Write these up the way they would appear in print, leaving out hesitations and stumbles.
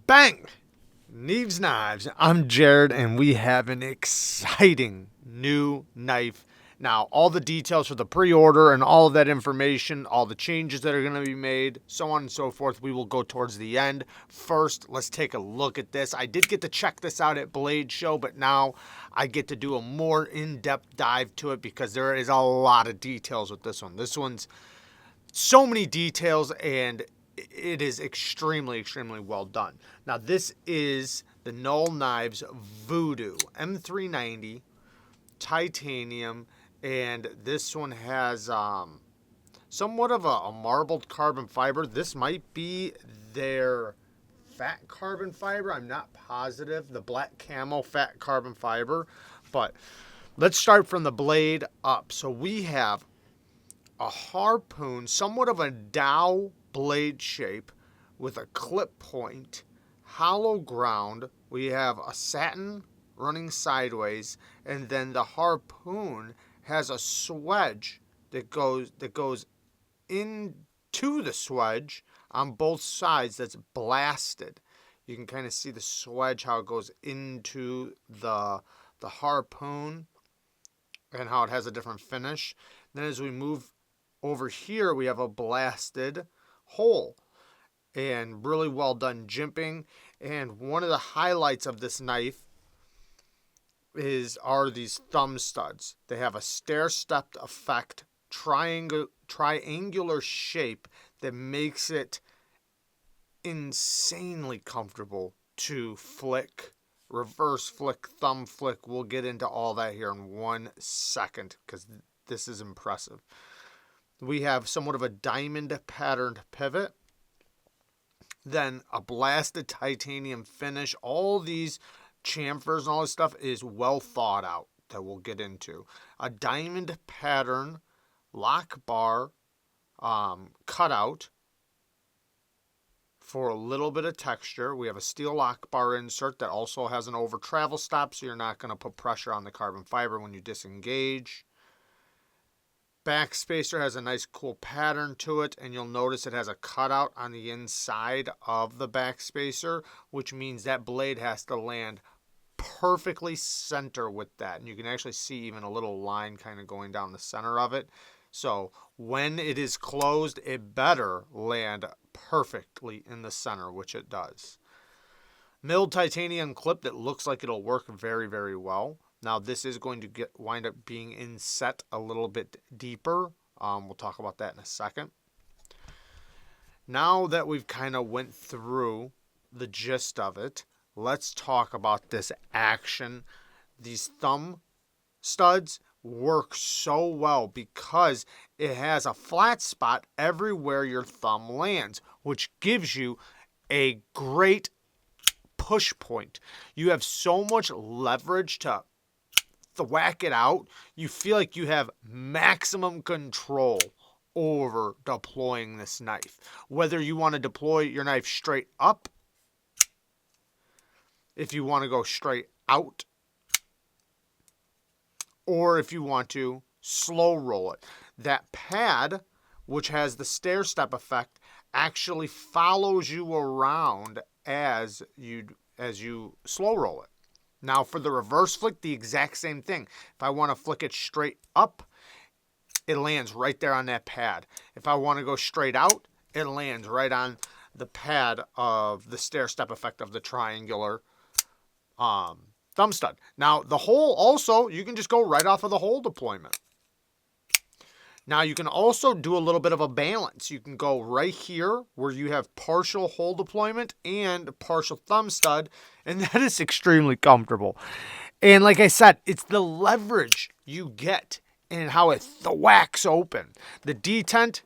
Bang! Neeves Knives. I'm Jared, and we have an exciting new knife. Now, all the details for the pre-order and all of that information, all the changes that are going to be made, so on and so forth, we will go towards the end. First, let's take a look at this. I did get to check this out at Blade Show, but now I get to do a more in-depth dive to it because there is a lot of details with this one. This one's so many details, and it is extremely, extremely well done. Now, this is the NULL Knives VOODOO M390 titanium, and this one has somewhat of a marbled carbon fiber. This might be their fat carbon fiber. I'm not positive. The black camo fat carbon fiber. But let's start from the blade up. So we have a harpoon, somewhat of a dowel blade shape with a clip point, hollow ground. We have a satin running sideways, and then the harpoon has a swedge that goes into the swedge on both sides that's blasted. You can kind of see the swedge, how it goes into the harpoon and how it has a different finish. Then as we move over here, we have a blasted hole, and really well done jimping. And one of the highlights of this knife are these thumb studs. They have a stair-stepped effect, triangular shape that makes it insanely comfortable to flick, reverse flick, thumb flick. We'll get into all that here in 1 second because this is impressive. We have somewhat of a diamond patterned pivot, then a blasted titanium finish. All these chamfers and all this stuff is well thought out that we'll get into. A diamond pattern lock bar cutout for a little bit of texture. We have a steel lock bar insert that also has an over travel stop, so you're not going to put pressure on the carbon fiber when you disengage. Backspacer has a nice cool pattern to it, and you'll notice it has a cutout on the inside of the backspacer, which means that blade has to land perfectly center with that. And you can actually see even a little line kind of going down the center of it. So when it is closed, it better land perfectly in the center, which it does. Milled titanium clip that looks like it'll work very, very well. Now, this is going to wind up being inset a little bit deeper. We'll talk about that in a second. Now that we've kind of went through the gist of it, let's talk about this action. These thumb studs work so well because it has a flat spot everywhere your thumb lands, which gives you a great push point. You have so much leverage to whack it out. You feel like you have maximum control over deploying this knife. Whether you want to deploy your knife straight up, if you want to go straight out, or if you want to slow roll it. That pad, which has the stair step effect, actually follows you around as you slow roll it. Now for the reverse flick, the exact same thing. If I want to flick it straight up, it lands right there on that pad. If I want to go straight out, it lands right on the pad of the stair step effect of the triangular thumb stud. Now the hole also, you can just go right off of the hole deployment. Now you can also do a little bit of a balance. You can go right here where you have partial hole deployment and partial thumb stud, and that is extremely comfortable. And like I said, it's the leverage you get and how it thwacks open. The detent,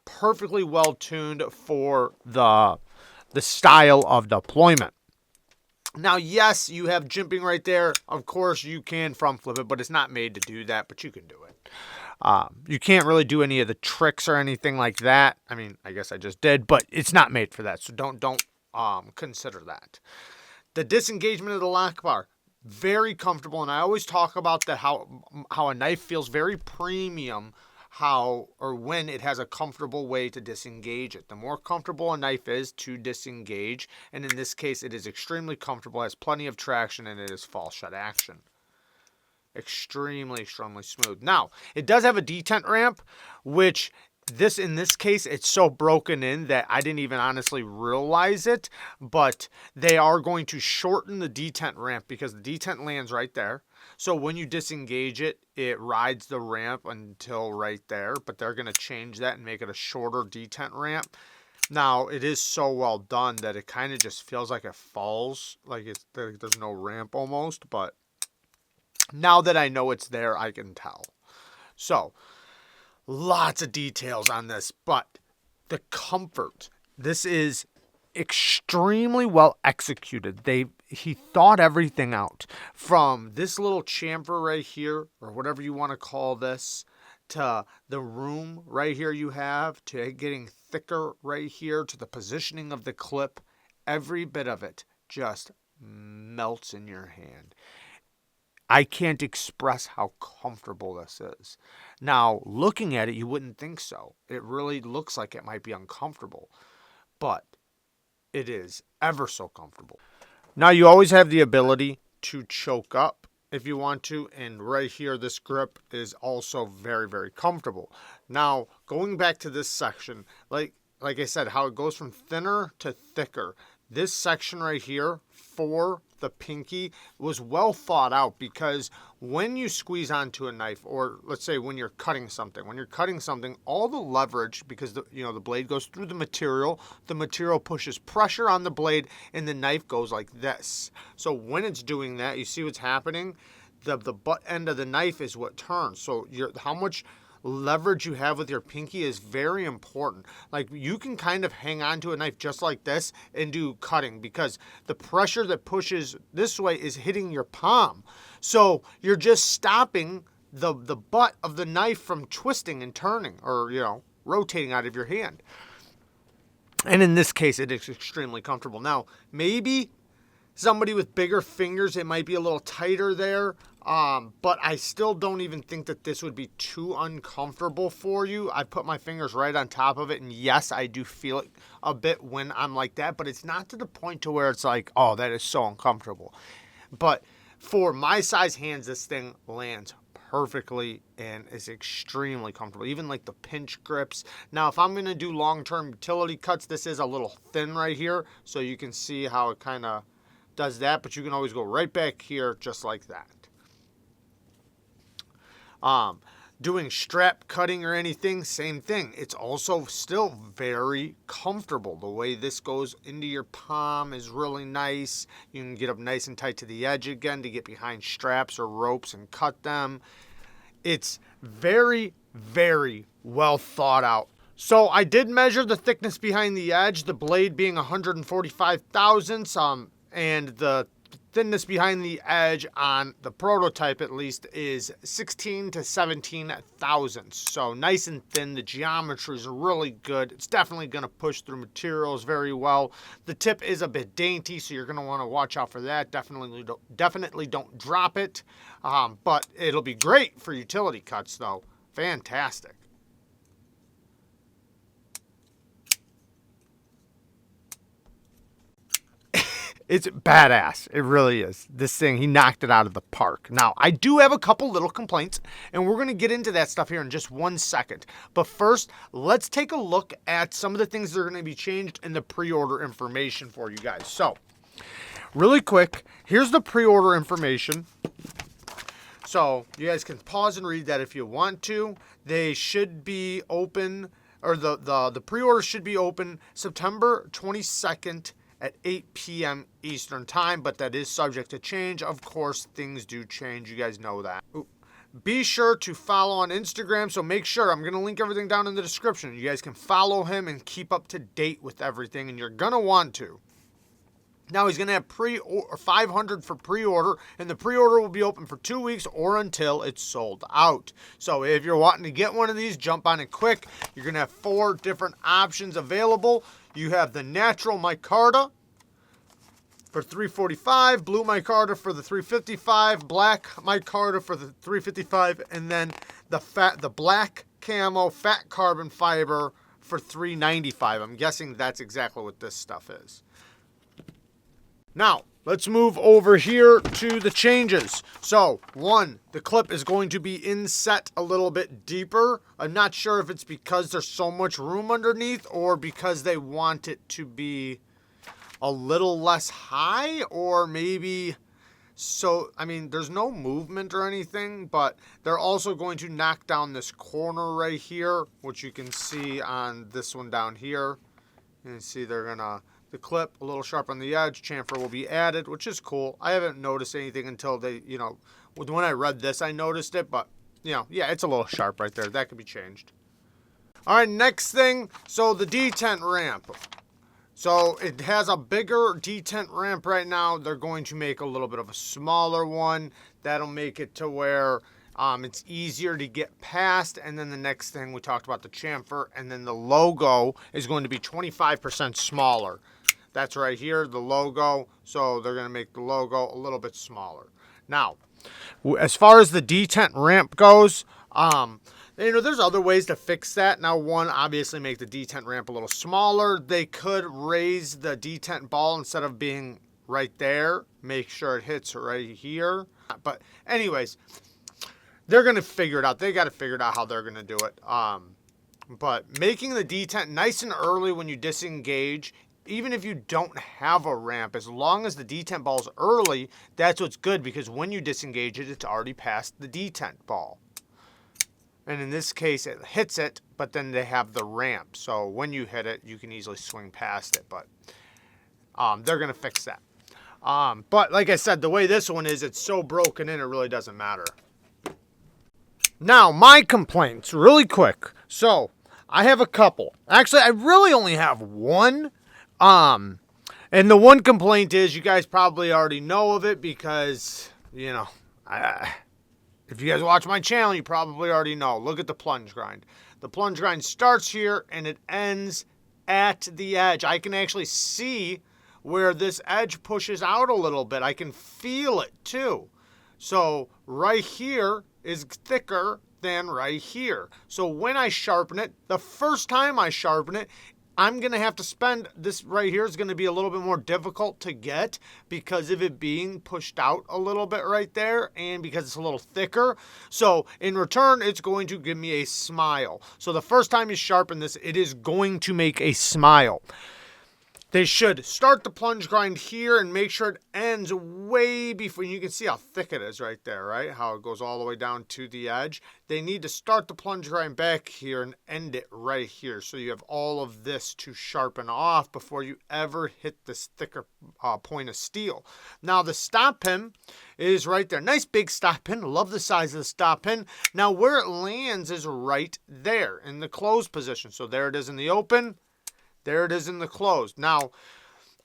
perfectly well tuned for the style of deployment. Now, yes, you have jimping right there. Of course, you can front flip it, but it's not made to do that, but you can do it. You can't really do any of the tricks or anything like that. I mean, I guess I just did, but it's not made for that, so don't consider that. The disengagement of the lock bar, very comfortable, and I always talk about that how a knife feels very premium how or when it has a comfortable way to disengage it. The more comfortable a knife is to disengage, and in this case it is extremely comfortable, has plenty of traction, and it is fall shut action. Extremely smooth. Now, it does have a detent ramp, which in this case, it's so broken in that I didn't even honestly realize it, but they are going to shorten the detent ramp because the detent lands right there. So when you disengage it, it rides the ramp until right there, but they're going to change that and make it a shorter detent ramp. Now, it is so well done that it kind of just feels like it falls, like there's no ramp almost, but now that I know it's there, I can tell. So, lots of details on this, but the comfort, this is extremely well executed. He thought everything out, from this little chamfer right here, or whatever you want to call this, to the room right here you have, to it getting thicker right here, to the positioning of the clip. Every bit of it just melts in your hand. I can't express how comfortable this is. Now, looking at it, you wouldn't think so. It really looks like it might be uncomfortable, but it is ever so comfortable. Now, you always have the ability to choke up if you want to, and right here, this grip is also very, very comfortable. Now, going back to this section, like I said, how it goes from thinner to thicker. This section right here for the pinky was well thought out, because when you squeeze onto a knife, or let's say when you're cutting something, all the leverage, because the blade goes through the material pushes pressure on the blade, and the knife goes like this. So when it's doing that, you see what's happening? The butt end of the knife is what turns. So how much leverage you have with your pinky is very important. Like, you can kind of hang on to a knife just like this and do cutting, because the pressure that pushes this way is hitting your palm. So you're just stopping the butt of the knife from twisting and turning, or rotating out of your hand. And in this case, it is extremely comfortable. Now, maybe somebody with bigger fingers, it might be a little tighter there. But I still don't even think that this would be too uncomfortable for you. I put my fingers right on top of it, and yes, I do feel it a bit when I'm like that, but it's not to the point to where it's like, oh, that is so uncomfortable. But for my size hands, this thing lands perfectly and is extremely comfortable. Even like the pinch grips. Now, if I'm going to do long-term utility cuts, this is a little thin right here, so you can see how it kind of does that, but you can always go right back here just like that. Doing strap cutting or anything, same thing. It's also still very comfortable. The way this goes into your palm is really nice. You can get up nice and tight to the edge again to get behind straps or ropes and cut them. It's very, very well thought out. So I did measure the thickness behind the edge, the blade being 145 thousandths, and the thinness behind the edge on the prototype, at least, is 16 to 17 thousandths. So nice and thin. The geometry is really good. It's definitely going to push through materials very well. The tip is a bit dainty, so you're going to want to watch out for that. Definitely don't drop it. But it'll be great for utility cuts, though. Fantastic. It's badass. It really is. This thing, he knocked it out of the park. Now, I do have a couple little complaints, and we're going to get into that stuff here in just 1 second. But first, let's take a look at some of the things that are going to be changed in the pre-order information for you guys. So, really quick, here's the pre-order information. So, you guys can pause and read that if you want to. They should be open, or the pre-order should be open September 22nd at 8 p.m. Eastern time, but that is subject to change. Of course, things do change. You guys know that. Be sure to follow on Instagram, so make sure, I'm going to link everything down in the description. You guys can follow him and keep up to date with everything, and you're going to want to. Now, he's going to have 500 for pre-order, and the pre-order will be open for 2 weeks or until it's sold out. So if you're wanting to get one of these, jump on it quick. You're going to have 4 different options available. You have the natural micarta for $345, blue micarta for the $355, black micarta for the $355, and then the black camo fat carbon fiber for $3.95. I'm guessing that's exactly what this stuff is. Now, let's move over here to the changes. So, one, the clip is going to be inset a little bit deeper. I'm not sure if it's because there's so much room underneath or because they want it to be a little less high, or maybe... So, I mean, there's no movement or anything, but they're also going to knock down this corner right here, which you can see on this one down here. You can see they're going to... The clip, a little sharp on the edge, chamfer will be added, which is cool. I haven't noticed anything until they, when I read this, I noticed it, but, yeah, it's a little sharp right there. That could be changed. All right, next thing, so the detent ramp. So it has a bigger detent ramp right now. They're going to make a little bit of a smaller one. That'll make it to where it's easier to get past. And then the next thing, we talked about the chamfer, and then the logo is going to be 25% smaller. That's right here, the logo. So they're going to make the logo a little bit smaller. Now, as far as the detent ramp goes, there's other ways to fix that. Now, one, obviously make the detent ramp a little smaller. They could raise the detent ball instead of being right there. Make sure it hits right here. But anyways, they're going to figure it out. They got to figure out how they're going to do it. But making the detent nice and early when you disengage, even if you don't have a ramp, as long as the detent ball's early, that's what's good, because when you disengage it, it's already past the detent ball. And in this case, it hits it, but then they have the ramp. So when you hit it, you can easily swing past it. But they're going to fix that. But like I said, the way this one is, it's so broken in, it really doesn't matter. Now, my complaints, really quick. So, I have a couple. Actually, I really only have one. And the one complaint is, you guys probably already know of it because, if you guys watch my channel, you probably already know. Look at the plunge grind. The plunge grind starts here and it ends at the edge. I can actually see where this edge pushes out a little bit. I can feel it too. So right here is thicker than right here. So when I sharpen it, the first time I sharpen it, I'm going to have to spend, this right here is going to be a little bit more difficult to get because of it being pushed out a little bit right there and because it's a little thicker. So in return, it's going to give me a smile. So the first time you sharpen this, it is going to make a smile. They should start the plunge grind here and make sure it ends way before. You can see how thick it is right there, right? How it goes all the way down to the edge. They need to start the plunge grind back here and end it right here. So you have all of this to sharpen off before you ever hit this thicker point of steel. Now the stop pin is right there. Nice big stop pin. Love the size of the stop pin. Now where it lands is right there in the closed position. So there it is in the open. There it is in the closed. Now,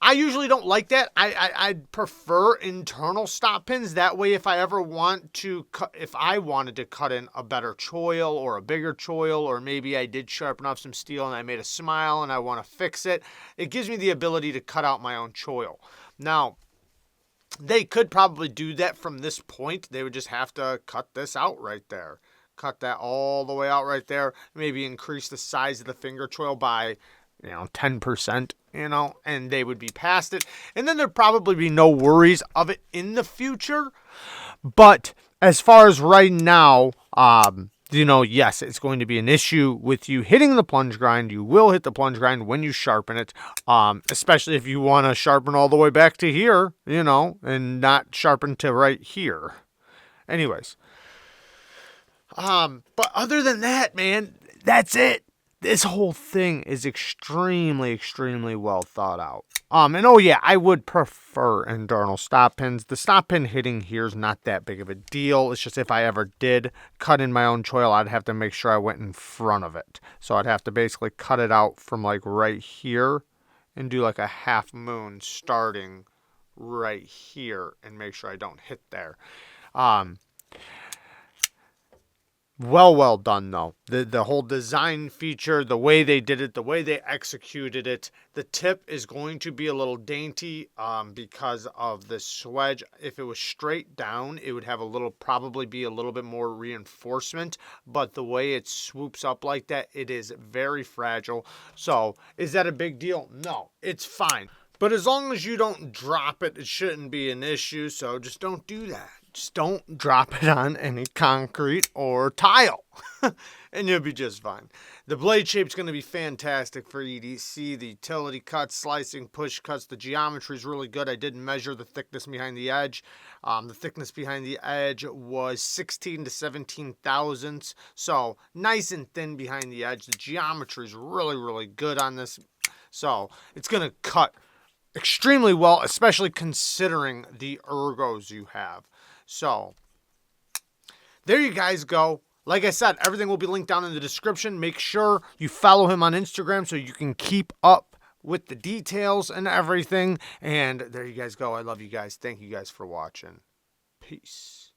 I usually don't like that. I'd prefer internal stop pins. That way, if I ever want to cut, if I wanted to cut in a better choil or a bigger choil, or maybe I did sharpen off some steel and I made a smile and I want to fix it, it gives me the ability to cut out my own choil. Now, they could probably do that from this point. They would just have to cut this out right there. Cut that all the way out right there. Maybe increase the size of the finger choil by 10%, and they would be past it. And then there'd probably be no worries of it in the future. But as far as right now, yes, it's going to be an issue with you hitting the plunge grind. You will hit the plunge grind when you sharpen it, especially if you want to sharpen all the way back to here, and not sharpen to right here. Anyways. But other than that, man, that's it. This whole thing is extremely, extremely well thought out. And oh yeah, I would prefer internal stop pins. The stop pin hitting here is not that big of a deal. It's just if I ever did cut in my own choil, I'd have to make sure I went in front of it. So I'd have to basically cut it out from like right here and do like a half moon starting right here and make sure I don't hit there. Well done though. The whole design feature, the way they did it, the way they executed it. The tip is going to be a little dainty because of the swedge. If it was straight down, it would have probably be a little bit more reinforcement. But the way it swoops up like that, it is very fragile. So is that a big deal? No, it's fine. But as long as you don't drop it, it shouldn't be an issue. So just don't do that. Just don't drop it on any concrete or tile, and you'll be just fine. The blade shape's going to be fantastic for EDC. The utility cuts, slicing, push cuts, the geometry is really good. I did measure the thickness behind the edge. The thickness behind the edge was 16 to 17 thousandths, so nice and thin behind the edge. The geometry is really good on this, so it's going to cut extremely well, especially considering the ergos you have. So there you guys go. Like I said, everything will be linked down in the description. Make sure you follow him on Instagram so you can keep up with the details and everything. And there you guys go. I love you guys. Thank you guys for watching. Peace.